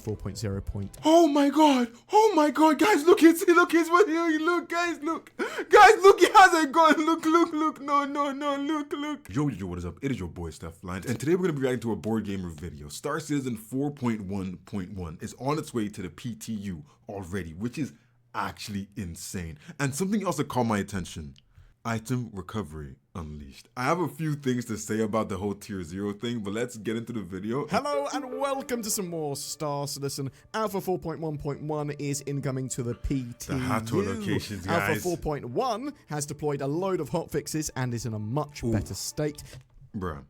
4.0 point. Oh my god, guys, look, it's what here, look, guys, look, it hasn't gone, look, no, look. Yo, what is up? It is your boy, Stephlyon, and today we're going to be reacting to a board gamer video. Star Citizen 4.1.1 is on its way to the PTU already, which is actually insane. And something else that caught my attention. Item recovery unleashed. I have a few things to say about the whole tier 0 thing, but let's get into the video. Hello and welcome to some more Star Citizen. Alpha 4.1.1 is incoming to the PTU. The hardware locations, guys. Alpha 4.1 has deployed a load of hotfixes and is in a much better state. Bruh,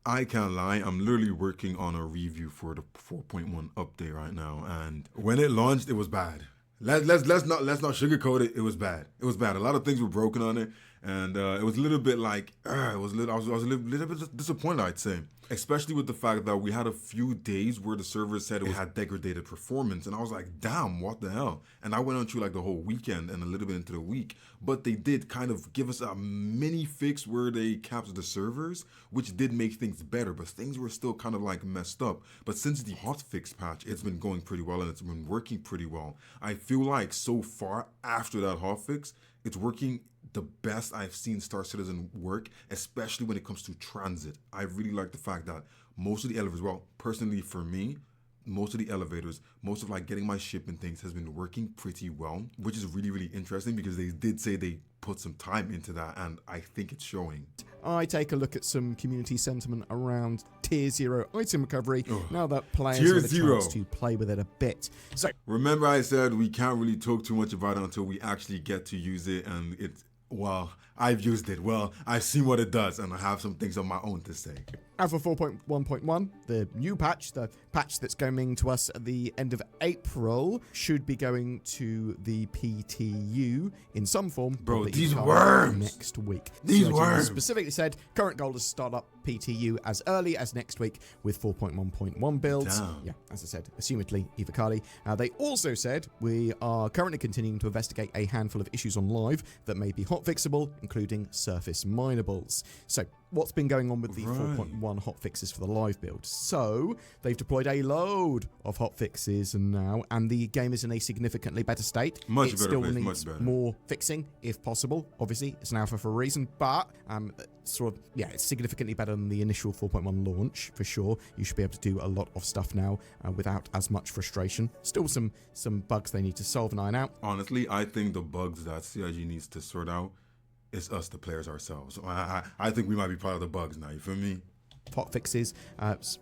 I can't lie, I'm literally working on a review for the 4.1 update right now, and when it launched, it was bad. Let's not sugarcoat it. It was bad. A lot of things were broken on it, and it was a little bit like I was a little bit disappointed, I'd say, especially with the fact that we had a few days where the server said it had degraded performance, and I was like, damn, what the hell? And I went on through like the whole weekend and a little bit into the week, but they did kind of give us a mini fix where they capped the servers, which did make things better, but things were still kind of like messed up. But since the hotfix patch, it's been going pretty well and it's been working pretty well. I feel like so far after that hotfix, it's working the best I've seen Star Citizen work, especially when it comes to transit. I really like the fact that most of the elevators, well, personally for me, most of the elevators, most of like getting my ship and things has been working pretty well, which is really, really interesting because they did say they put some time into that, and I think it's showing. I take a look at some community sentiment around tier 0 item recovery now that players Tier have a 0. chance to play with it a bit. So remember I said we can't really talk too much about it until we actually get to use it, and it's, well, I've used it, well, I've seen what it does, and I have some things of my own to say. Alpha 4.1.1, the new patch, the patch that's coming to us at the end of April, should be going to the PTU in some form. Bro, these worms! Next week. These CIG worms! Specifically said, current goal is to start up PTU as early as next week with 4.1.1 builds. Damn. Yeah, as I said, assumedly Evocali. They also said, we are currently continuing to investigate a handful of issues on live that may be hotfixable, including surface minables. So, what's been going on with the 4.1 hotfixes for the live build? So, they've deployed a load of hotfixes now, and the game is in a significantly better state. Much it better still place, needs much better. more fixing, if possible. Obviously, it's an alpha for a reason, but sort of, yeah, it's significantly better than the initial 4.1 launch, for sure. You should be able to do a lot of stuff now without as much frustration. Still some bugs they need to solve and iron out. Honestly, I think the bugs that CIG needs to sort out is us, the players ourselves. I think we might be part of the bugs now, you feel me? Hot fixes.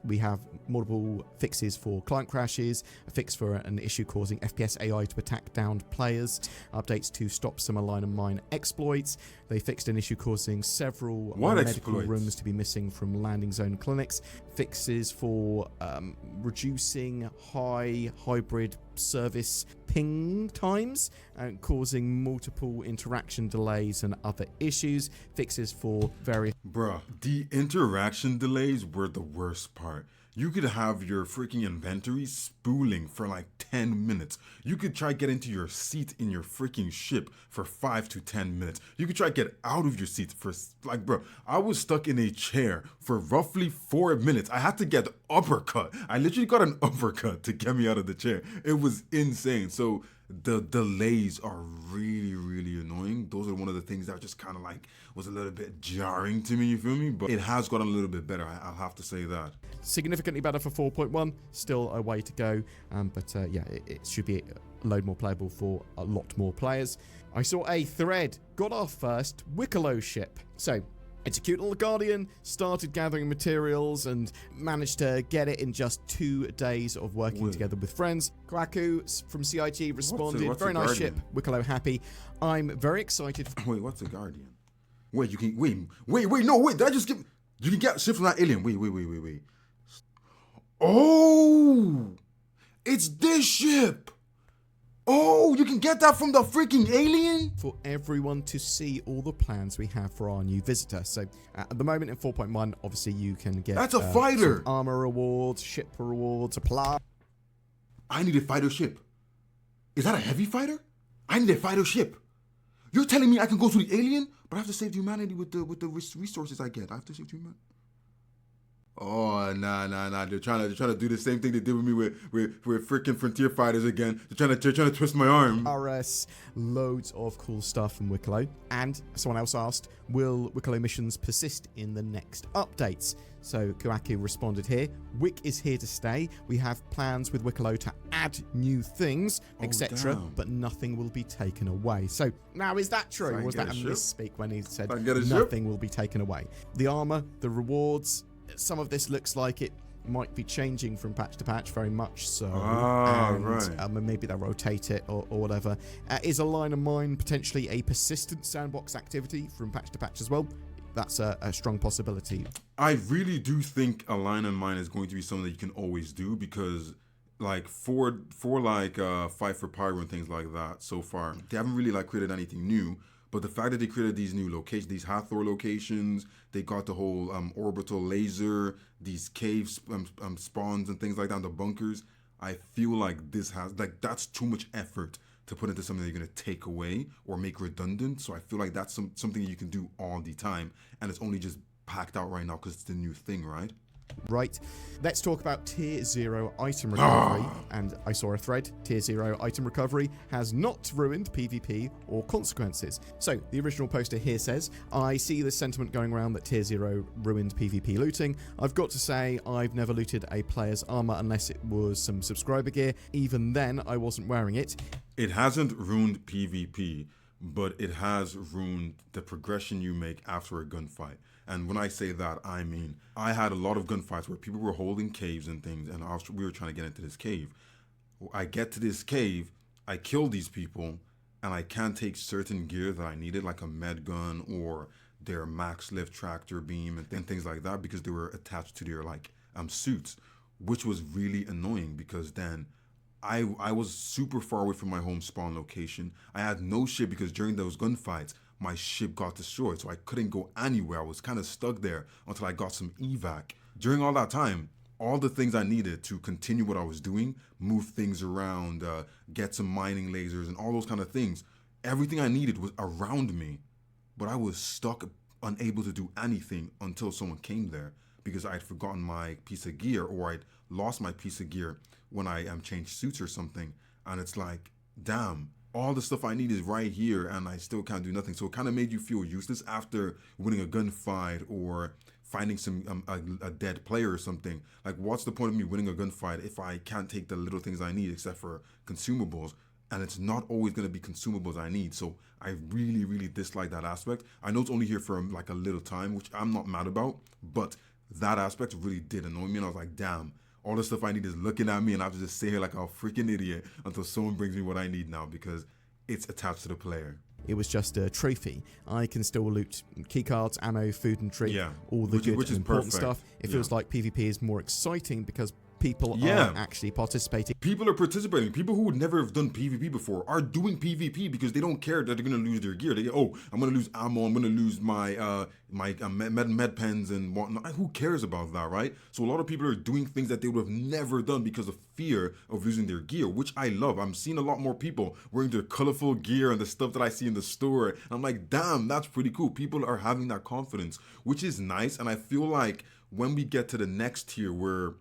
We have multiple fixes for client crashes, a fix for an issue causing FPS AI to attack downed players, updates to stop some align and mine exploits. They fixed an issue causing several medical rooms to be missing from landing zone clinics, fixes for reducing high hybrid service ping times and causing multiple interaction delays and other issues, fixes for various... Bruh, the interaction delays were the worst part. You could have your freaking inventory spooling for like 10 minutes. You could try get into your seat in your freaking ship for 5 to 10 minutes. You could try get out of your seat for, like, bro, I was stuck in a chair for roughly 4 minutes. I had to get uppercut. I literally got an uppercut to get me out of the chair. It was insane. So the delays are really, really annoying. Those are one of the things that just kind of like was a little bit jarring to me, you feel me? But it has gotten a little bit better, I'll have to say that. Significantly better for 4.1, still a way to go, but yeah, it should be a load more playable for a lot more players. I saw a thread, got our first Wicklow ship. So, it's a cute little Guardian, started gathering materials and managed to get it in just 2 days of working together with friends. Kwaku from CIG responded, what's very a nice Guardian? ship, Wicklow happy. I'm very excited. Wait, what's a Guardian? Wait, you can, wait, did I just get, you can get shit from that alien. Wait. Oh, it's this ship. Oh, you can get that from the freaking alien? For everyone to see all the plans we have for our new visitor. So at the moment in 4.1, obviously you can get... That's a fighter! Armor rewards, ship rewards, supply. I need a fighter ship. Is that a heavy fighter? I need a fighter ship. You're telling me I can go to the alien, but I have to save humanity with the resources I get. I have to save humanity. Oh nah. They're trying to do the same thing they did with me with freaking Frontier Fighters again. They're trying to twist my arm. RS, loads of cool stuff from Wicklow. And someone else asked, will Wicklow missions persist in the next updates? So Kuaku responded here, Wick is here to stay. We have plans with Wicklow to add new things, etc., but nothing will be taken away. So now, is that true? Or was that a misspeak when he said nothing will be taken away? The armor, the rewards, some of this looks like it might be changing from patch to patch, very much so. Maybe they'll rotate it or whatever. Is a line of mine potentially a persistent sandbox activity from patch to patch as well? That's a strong possibility. I really do think a line of mine is going to be something that you can always do, because like for Fight for Pyro and things like that, so far they haven't really like created anything new. But the fact that they created these new locations, these Hathor locations, they got the whole orbital laser, these caves spawns and things like that, the bunkers. I feel like this has, like, that's too much effort to put into something that you're going to take away or make redundant. So I feel like that's something you can do all the time. And it's only just packed out right now because it's the new thing, right? Right. Let's talk about Tier 0 item recovery. And I saw a thread. Tier 0 item recovery has not ruined PvP or consequences. So the original poster here says, I see this sentiment going around that Tier 0 ruined PvP looting. I've got to say, I've never looted a player's armor unless it was some subscriber gear. Even then, I wasn't wearing it. It hasn't ruined PvP, but it has ruined the progression you make after a gunfight. And when I say that, I mean, I had a lot of gunfights where people were holding caves and things, and we were trying to get into this cave. I get to this cave, I kill these people, and I can't take certain gear that I needed, like a med gun or their max lift tractor beam and things like that, because they were attached to their suits, which was really annoying, because then I was super far away from my home spawn location. I had no ship because during those gunfights, my ship got destroyed, so I couldn't go anywhere. I was kind of stuck there until I got some evac. During all that time, all the things I needed to continue what I was doing, move things around, get some mining lasers and all those kind of things, everything I needed was around me, but I was stuck, unable to do anything until someone came there, because I had forgotten my piece of gear, or I'd lost my piece of gear when I changed suits or something. And it's like, damn, all the stuff I need is right here and I still can't do nothing. So it kind of made you feel useless after winning a gunfight or finding some a dead player or something. Like, what's the point of me winning a gunfight if I can't take the little things I need except for consumables? And it's not always going to be consumables I need. So I really, really dislike that aspect. I know it's only here for like a little time, which I'm not mad about, but that aspect really did annoy me. And I was like, damn, all the stuff I need is looking at me, and I have to just sit here like a freaking idiot until someone brings me what I need now, because it's attached to the player. It was just a trophy. I can still loot keycards, ammo, food and drink, all the good and important stuff. It feels like PvP is more exciting because people are actually participating. People are participating. People who would never have done PvP before are doing PvP because they don't care that they're going to lose their gear. They go, I'm going to lose ammo. I'm going to lose my med pens and whatnot. Who cares about that, right? So a lot of people are doing things that they would have never done because of fear of losing their gear, which I love. I'm seeing a lot more people wearing their colorful gear and the stuff that I see in the store. And I'm like, damn, that's pretty cool. People are having that confidence, which is nice. And I feel like when we get to the next tier where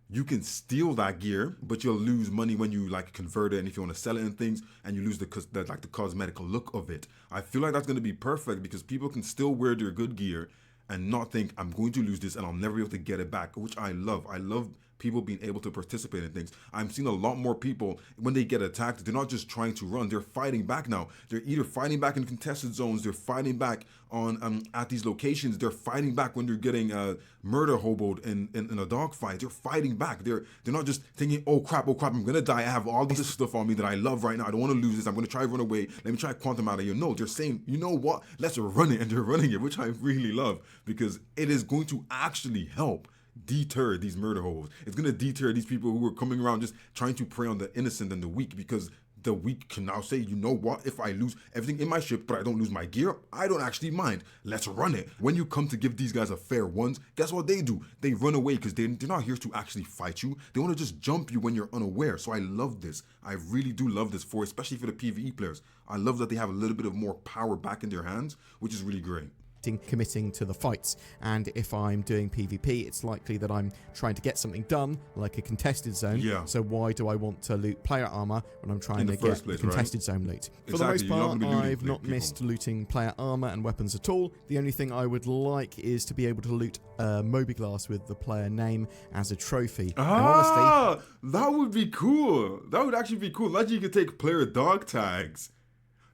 you can steal that gear, but you'll lose money when you convert it, and if you want to sell it and things, and you lose the cosmetical look of it. I feel like that's going to be perfect because people can still wear their good gear and not think, I'm going to lose this and I'll never be able to get it back, which I love. I love people being able to participate in things. I'm seeing a lot more people, when they get attacked, they're not just trying to run, they're fighting back now. They're either fighting back in contested zones, they're fighting back on at these locations, they're fighting back when they're getting murder hoboed in a dogfight. They're fighting back. They're not just thinking, oh crap, I'm gonna die. I have all this stuff on me that I love right now. I don't want to lose this. I'm gonna try to run away. Let me try quantum out of here. No, they're saying, you know what? Let's run it, and they're running it, which I really love because it is going to actually help deter these murder hobos. It's going to deter these people who are coming around just trying to prey on the innocent and the weak, because the weak can now say, you know what, if I lose everything in my ship but I don't lose my gear, I don't actually mind. Let's run it. When you come to give these guys a fair once, guess what they do? They run away because they're not here to actually fight you. They want to just jump you when you're unaware. So I love this. I really do love this, especially for the PvE players. I love that they have a little bit of more power back in their hands, which is really great. committing to the fights. And if I'm doing PvP, it's likely that I'm trying to get something done, like a contested zone. Yeah. So why do I want to loot player armor when I'm trying to get the contested zone loot? For the most part, I've not missed looting player armor and weapons at all. The only thing I would like is to be able to loot a Moby-Glass with the player name as a trophy. Ah, honestly, that would be cool. That would actually be cool. Imagine you could take player dog tags.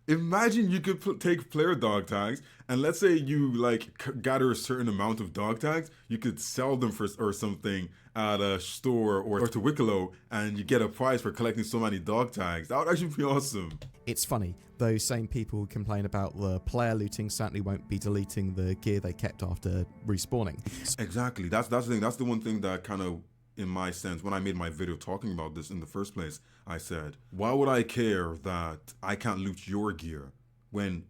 Imagine you could take player dog tags, and let's say you like gather a certain amount of dog tags, you could sell them for or something at a store or to Wicklow, and you get a prize for collecting so many dog tags. That would actually be awesome. It's funny, those same people who complain about the player looting certainly won't be deleting the gear they kept after respawning. Exactly. That's the thing. That's the one thing that kind of, in my sense, when I made my video talking about this in the first place, I said, why would I care that I can't loot your gear when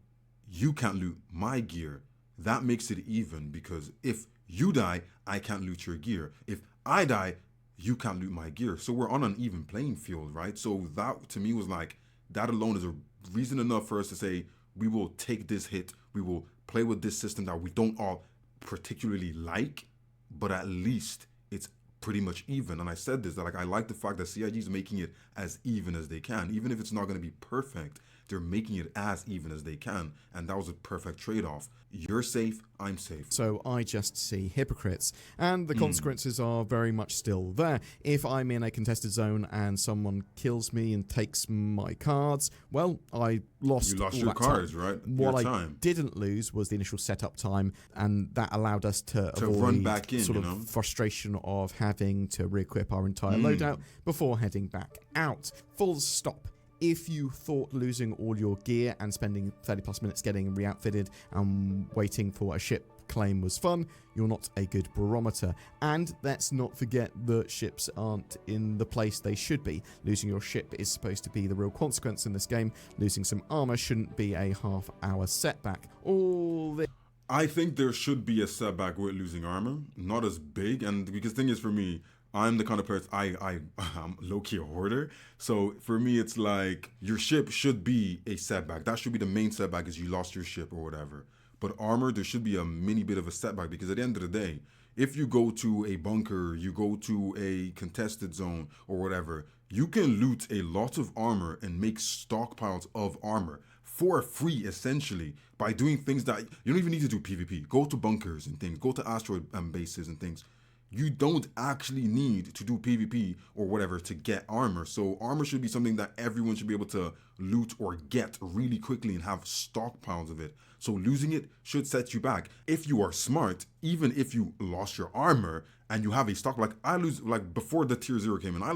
you can't loot my gear? That makes it even, because if you die, I can't loot your gear. If I die, you can't loot my gear. So we're on an even playing field, right? So that to me was like, that alone is a reason enough for us to say, we will take this hit, we will play with this system that we don't all particularly like, but at least it's pretty much even. And I said this, that like I like the fact that CIG is making it as even as they can. Even if it's not going to be perfect, they're making it as even as they can. And that was a perfect trade-off. You're safe, I'm safe. So I just see hypocrites, and the consequences are very much still there. If I'm in a contested zone and someone kills me and takes my cards, well, I lost. You lost all your that cards, time. right? What your I time. didn't lose was the initial setup time, and that allowed us to avoid run back in, sort of frustration of having to re-equip our entire loadout before heading back out. Full stop. If you thought losing all your gear and spending 30 plus minutes getting re-outfitted and waiting for a ship claim was fun, you're not a good barometer. And let's not forget that ships aren't in the place they should be. Losing your ship is supposed to be the real consequence in this game. Losing some armor shouldn't be a half-hour setback. All this. I think there should be a setback with losing armor, not as big. And because the thing is, for me, I'm the kind of person, I'm low-key a hoarder. So for me, it's like your ship should be a setback. That should be the main setback, is you lost your ship or whatever. But armor, there should be a mini bit of a setback, because at the end of the day, if you go to a bunker, you go to a contested zone or whatever, you can loot a lot of armor and make stockpiles of armor for free, essentially, by doing things that you don't even need to do PvP. Go to bunkers and things, go to asteroid bases and things. You don't actually need to do PvP or whatever to get armor. So armor should be something that everyone should be able to loot or get really quickly and have stockpiles of it. So losing it should set you back. If you are smart, even if you lost your armor and you have a stock, like I lose, like before the tier 0 came in, I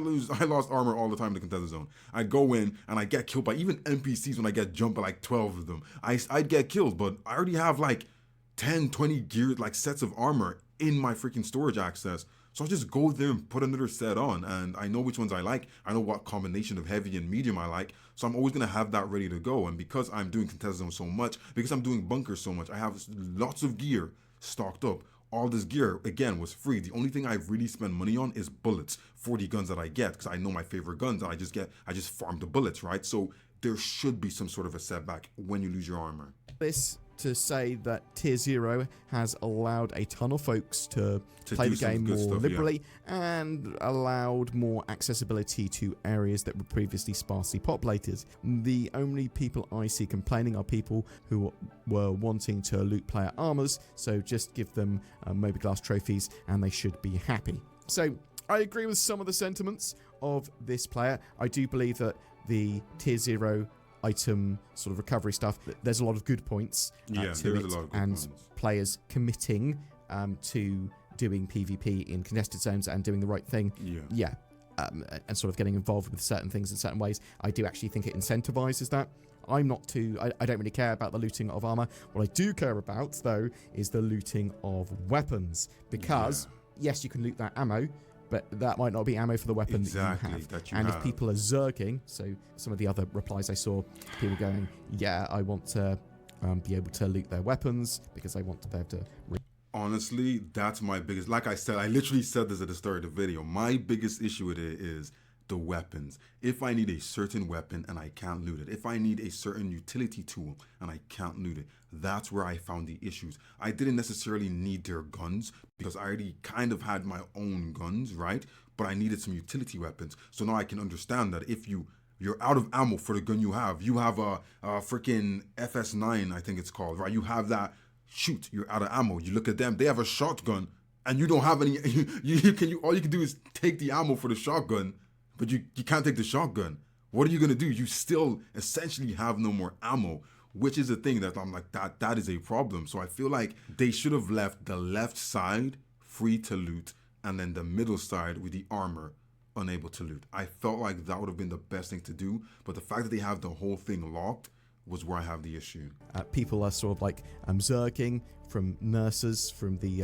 lost armor all the time in the contested zone. I go in and I get killed by even NPCs when I get jumped by like 12 of them. I'd get killed, but I already have like 10, 20 gear, like sets of armor in my freaking storage access. So I'll just go there and put another set on, and I know which ones I like. I know what combination of heavy and medium I like. So I'm always gonna have that ready to go. And because I'm doing contested zone so much, because I'm doing bunkers so much, I have lots of gear stocked up. All this gear, again, was free. The only thing I really spend money on is bullets for the guns that I get, because I know my favorite guns, and I just farm the bullets, right? So there should be some sort of a setback when you lose your armor. This to say that Tier 0 has allowed a ton of folks to play the game more liberally, and allowed more accessibility to areas that were previously sparsely populated. The only people I see complaining are people who were wanting to loot player armors, so just give them Moby-Glass trophies and they should be happy. So I agree with some of the sentiments of this player. I do believe that the Tier 0 item sort of recovery stuff, there's a lot of good points to it, and points. Players committing to doing PvP in contested zones and doing the right thing, and sort of getting involved with certain things in certain ways. I do actually think it incentivizes that. I don't really care about the looting of armor. What I do care about, though, is the looting of weapons, because yes, you can loot that ammo, but that might not be ammo for the weapon that you have. If people are zerging, so some of the other replies I saw, people going, yeah, I want to be able to loot their weapons because I want to be able to... Honestly, that's my biggest... Like I said, I literally said this at the start of the video. My biggest issue with it is the weapons. If I need a certain weapon and I can't loot it, if I need a certain utility tool and I can't loot it, that's where I found the issues. I didn't necessarily need their guns because I already kind of had my own guns, right? But I needed some utility weapons. So now I can understand that if you're out of ammo for the gun you have a freaking FS9, I think it's called, right? You have that, shoot, you're out of ammo. You look at them, they have a shotgun and you don't have any, all you can do is take the ammo for the shotgun, but you can't take the shotgun. What are you gonna do? You still essentially have no more ammo, which is the thing that I'm like, that is a problem. So I feel like they should have left the left side free to loot and then the middle side with the armor unable to loot. I felt like that would have been the best thing to do, but the fact that they have the whole thing locked was where I have the issue. People are sort of like zerging from nurses, from the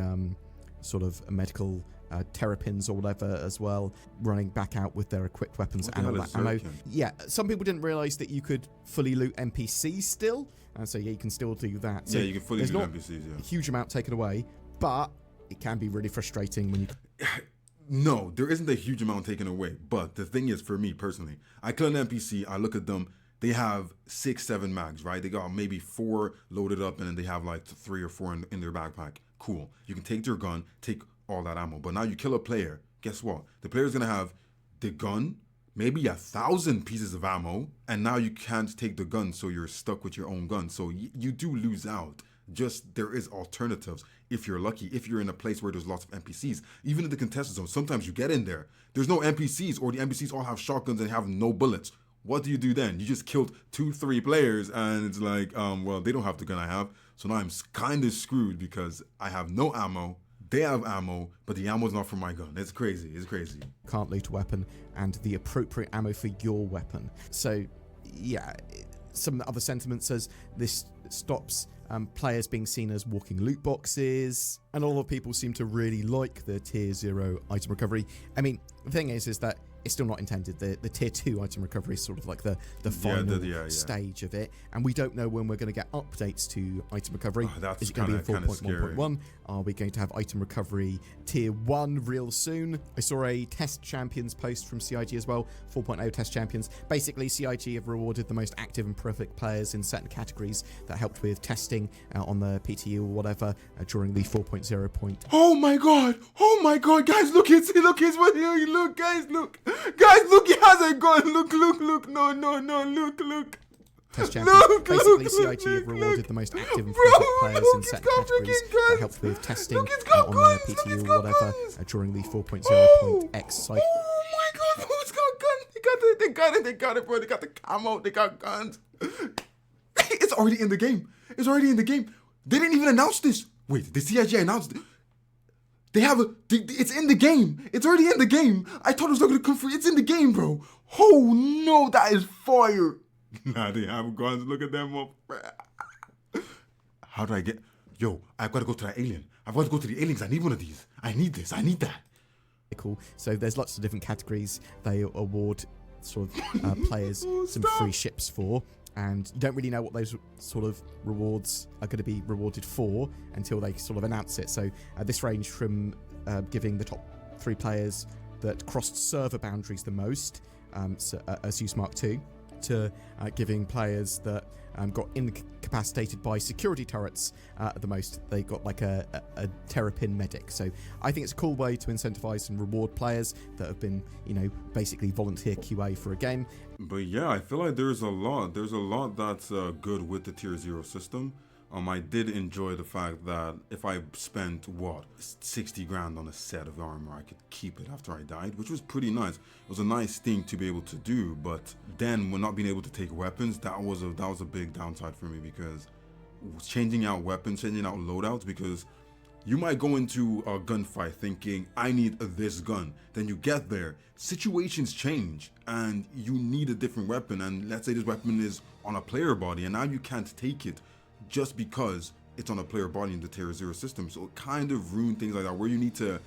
sort of medical terrapins or whatever as well, running back out with their equipped weapons and all that ammo. Yeah, some people didn't realize that you could fully loot NPCs still, and so yeah, you can still do that. So yeah, you can fully loot NPCs, yeah. A huge amount taken away, but it can be really frustrating when you... No, there isn't a huge amount taken away, but the thing is, for me personally, I kill an NPC, I look at them, they have 6-7 mags, right? They got maybe 4 loaded up and then they have like 3 or 4 in their backpack. Cool. You can take their gun, take all that ammo. But now you kill a player, guess what? The player's gonna have the gun, maybe 1,000 pieces of ammo, and now you can't take the gun, so you're stuck with your own gun. So you do lose out. Just there is alternatives if you're lucky, if you're in a place where there's lots of NPCs. Even in the contested zone, sometimes you get in there, there's no NPCs, or the NPCs all have shotguns and have no bullets. What do you do then? You just killed 2-3 players and it's like, well, they don't have the gun I have, so now I'm kind of screwed because I have no ammo, they have ammo, but the ammo's not for my gun. It's crazy, it's crazy. Can't loot a weapon and the appropriate ammo for your weapon. So yeah, some other sentiment says this stops players being seen as walking loot boxes, and a lot of people seem to really like the tier 0 item recovery. I mean, the thing is that it's still not intended. The tier 2 item recovery is sort of like the final stage of it, and we don't know when we're going to get updates to item recovery. That's is it going to be in 4.1.1? Are we going to have item recovery tier 1 real soon? I saw a test champions post from CIG as well, 4.0 test champions. Basically, CIG have rewarded the most active and prolific players in certain categories that helped with testing on the PTU or whatever during the 4.0 point. Oh my god, guys, look, guys, look, he has a gun, look, no, look. Test champions. Basically, CIG have rewarded the most active and prolific players in certain categories that helped with testing on the PTU or whatever during the 4.0.x cycle. Oh my god, who's got guns? They got it, bro. They got the camo, they got guns. It's already in the game. They didn't even announce this. Wait, the CIG announced it. They have it's in the game. It's already in the game. I thought it was not going to come free. It's in the game, bro. Oh no, that is fire. Nah, they have guns. Look at them up. How do I get... Yo, I've got to go to that alien. I've got to go to the aliens. I need one of these. I need this. I need that. Cool. So there's lots of different categories they award sort of players some free ships for. And you don't really know what those sort of rewards are going to be rewarded for until they sort of announce it. So this range from giving the top 3 players that crossed server boundaries the most, as use Mark II, to giving players that got incapacitated by security turrets the most. They got like a terrapin medic. So I think it's a cool way to incentivize and reward players that have been, basically volunteer QA for a game. But yeah, I feel like there's a lot that's good with the tier 0 system. I did enjoy the fact that if I spent 60 grand on a set of armor, I could keep it after I died, which was pretty nice. It was a nice thing to be able to do, but then when not being able to take weapons, that was a big downside for me, because changing out weapons, changing out loadouts, because you might go into a gunfight thinking, I need this gun. Then you get there, situations change, and you need a different weapon. And let's say this weapon is on a player body, and now you can't take it just because it's on a player body in the tier 0 system. So it kind of ruined things like that, where you need to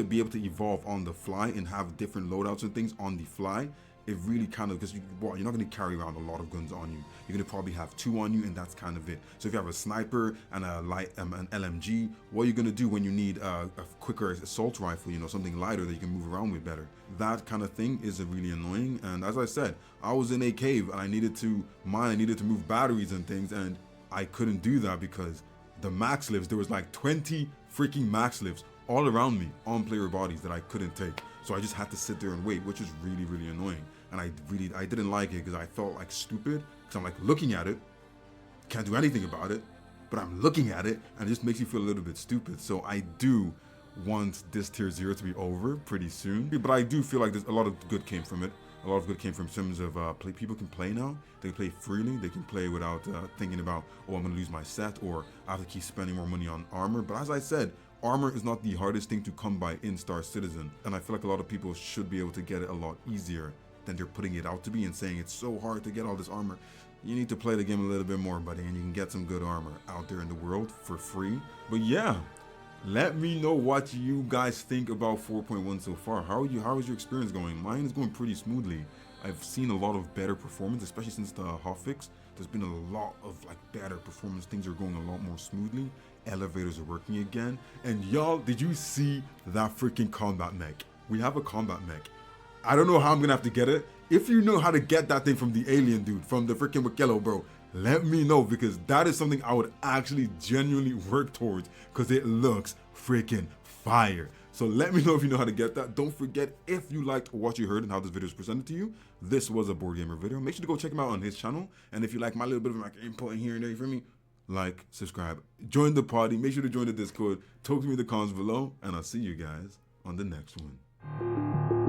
be able to evolve on the fly and have different loadouts and things on the fly. it really kind of, because you're not going to carry around a lot of guns on you. You're going to probably have 2 on you, and that's kind of it. So if you have a sniper and a light an LMG, what are you going to do when you need a quicker assault rifle, something lighter that you can move around with better? That kind of thing is really annoying. And as I said, I was in a cave and I needed to mine, I needed to move batteries and things, and I couldn't do that because the max lifts, there was like 20 freaking max lifts all around me on player bodies that I couldn't take. So I just had to sit there and wait, which is really, really annoying. And I didn't like it because I felt like stupid, because I'm like looking at it, can't do anything about it, but I'm looking at it and it just makes you feel a little bit stupid. So I do want this tier 0 to be over pretty soon, but I do feel like there's a lot of good came from it. A lot of good came from terms of people can play now. They can play freely. They can play without thinking about, oh, I'm going to lose my set, or I have to keep spending more money on armor. But as I said, armor is not the hardest thing to come by in Star Citizen. And I feel like a lot of people should be able to get it a lot easier than they're putting it out to be and saying it's so hard to get all this armor. You need to play the game a little bit more, buddy, and you can get some good armor out there in the world for free. But yeah, let me know what you guys think about 4.1 so far. How is your experience going? Mine is going pretty smoothly. I've seen a lot of better performance, especially since the hotfix. There's been a lot of better performance. Things are going a lot more smoothly. Elevators are working again. And y'all, did you see that freaking combat mech? We have a combat mech. I don't know how I'm gonna have to get it. If you know how to get that thing from the alien dude, from the freaking Wikello, bro, let me know, because that is something I would actually genuinely work towards, because it looks freaking fire. So let me know if you know how to get that. Don't forget, if you liked what you heard and how this video is presented to you, this was a Board Gamer video. Make sure to go check him out on his channel. And if you like my little bit of input in here and there, you feel me? Like, subscribe, join the party, make sure to join the Discord, talk to me in the comments below, and I'll see you guys on the next one.